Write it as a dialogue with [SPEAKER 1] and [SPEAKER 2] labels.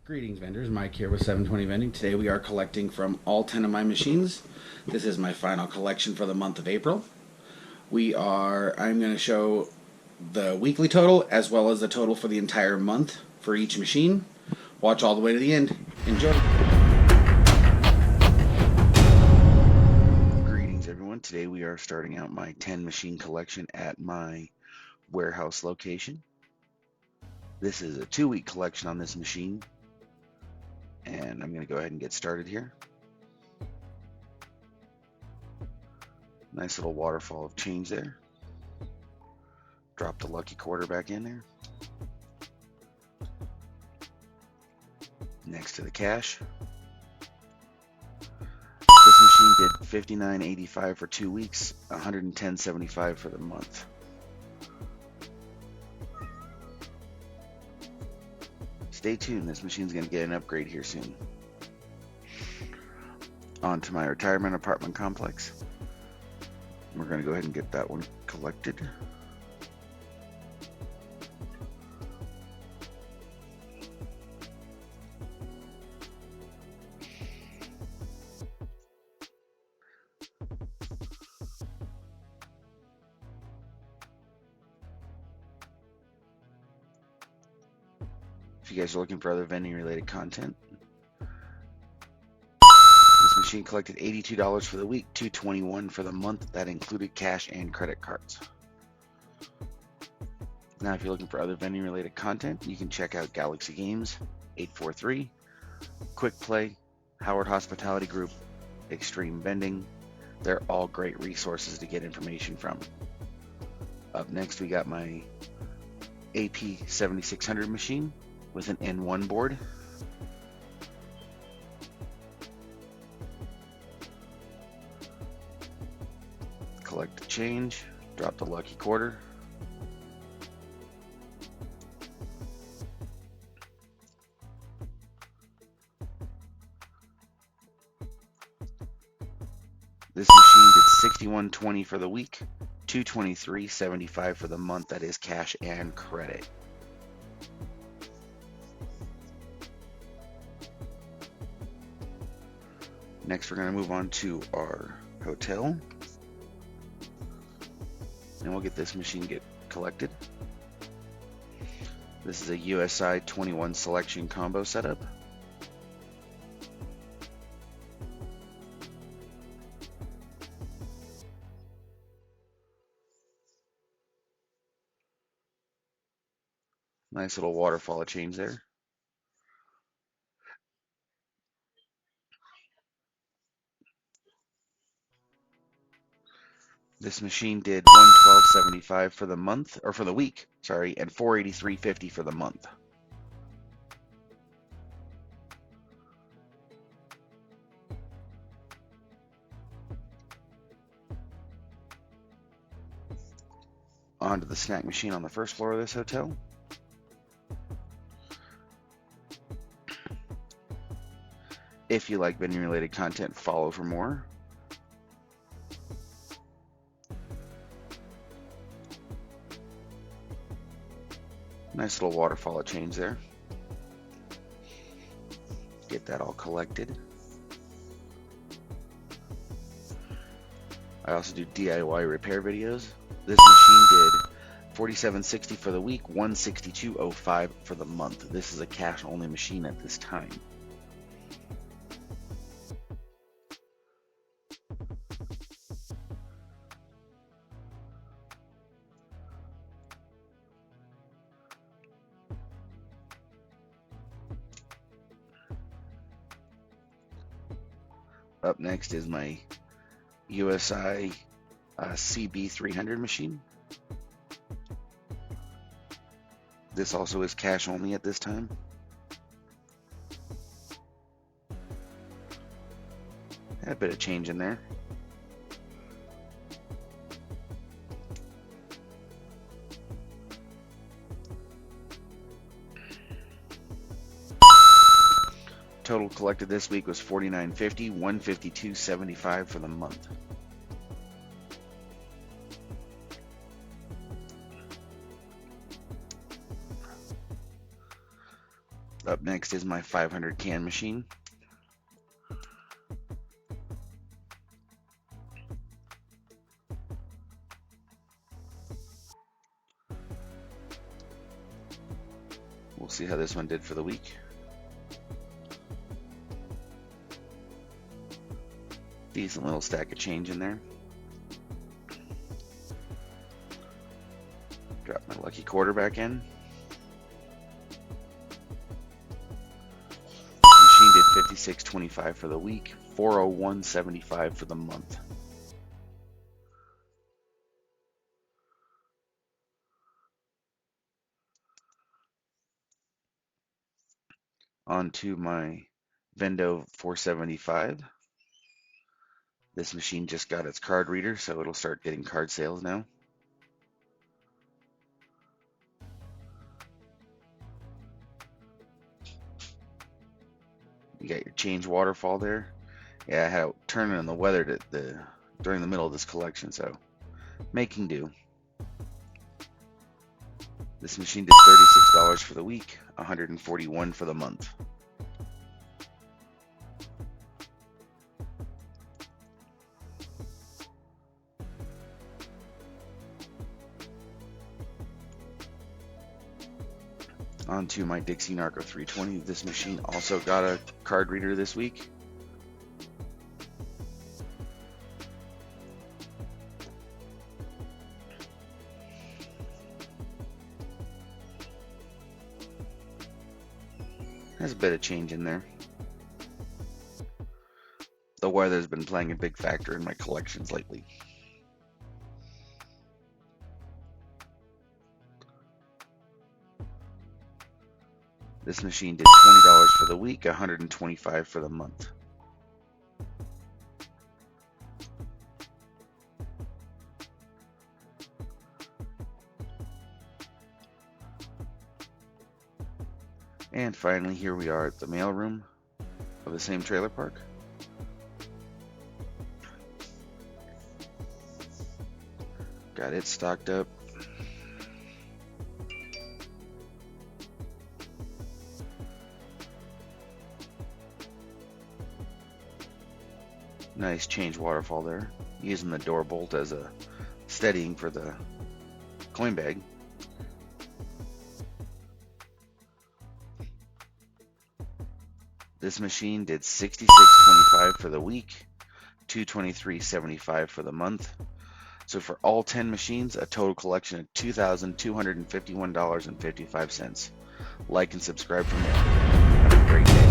[SPEAKER 1] Greetings vendors, Mike here with 720 Vending. Today we are collecting from all 10 of my machines. This is my final collection for the month of April. I'm going to show the weekly total as well as the total for the entire month for each machine. Watch all the way to the end. Enjoy. Greetings everyone. Today we are starting out my 10 machine collection at my warehouse location. This is a 2-week collection on this machine. And I'm going to go ahead and get started here. Nice little waterfall of change there. Drop the lucky quarter back in there. Next to the cash. This machine did $59.85 for 2 weeks, $110.75 for the month. Stay tuned, this machine's going to get an upgrade here soon. On to my retirement apartment complex. We're going to go ahead and get that one collected. If you guys are looking for other vending related content, this machine collected $82 for the week, $221 for the month. That included cash and credit cards. Now, if you're looking for other vending related content, you can check out Galaxy Games, 843, Quick Play, Howard Hospitality Group, Xtreme Vending. They're all great resources to get information from. Up next, we got my AP 7600 machine with an N1 board. Collect the change, drop the lucky quarter. This machine did $61.20 for the week, $223.75 for the month. That is cash and credit. Next, we're going to move on to our hotel, and we'll get this machine collected. This is a USI 21 selection combo setup. Nice little waterfall of change there. This machine did $112.75 for the month, or for the week, sorry, and $483.50 for the month. On to the snack machine on the first floor of this hotel. If you like vending related content, follow for more. Nice little waterfall of change there. Get that all collected. I also do DIY repair videos. This machine did $47.60 for the week, $162.05 for the month. This is a cash only machine at this time. Up next is my USI CB300 machine. This also is cash only at this time. Had a bit of change in there. Total collected this week was $49.50, $152.75 for the month. Up next is my 500 can machine. We'll see how this one did for the week. Decent little stack of change in there. Drop my lucky quarter back in. Machine did $56.25 for the week, $401.75 for the month. On to my Vendo 475. This machine just got its card reader, so it'll start getting card sales now. You got your change waterfall there. Yeah, I had it turning in the weather during the middle of this collection, so making do. This machine did $36 for the week, $141 for the month. On to my Dixie Narco 320. This machine also got a card reader this week. There's a bit of change in there. The weather's been playing a big factor in my collections lately. This machine did $20 for the week, $125 for the month. And finally, here we are at the mailroom of the same trailer park. Got it stocked up. Nice change waterfall there. Using the door bolt as a steadying for the coin bag. This machine did $66.25 for the week, $223.75 for the month. So for all 10 machines, a total collection of $2,251.55. Like and subscribe for more. Have a great day.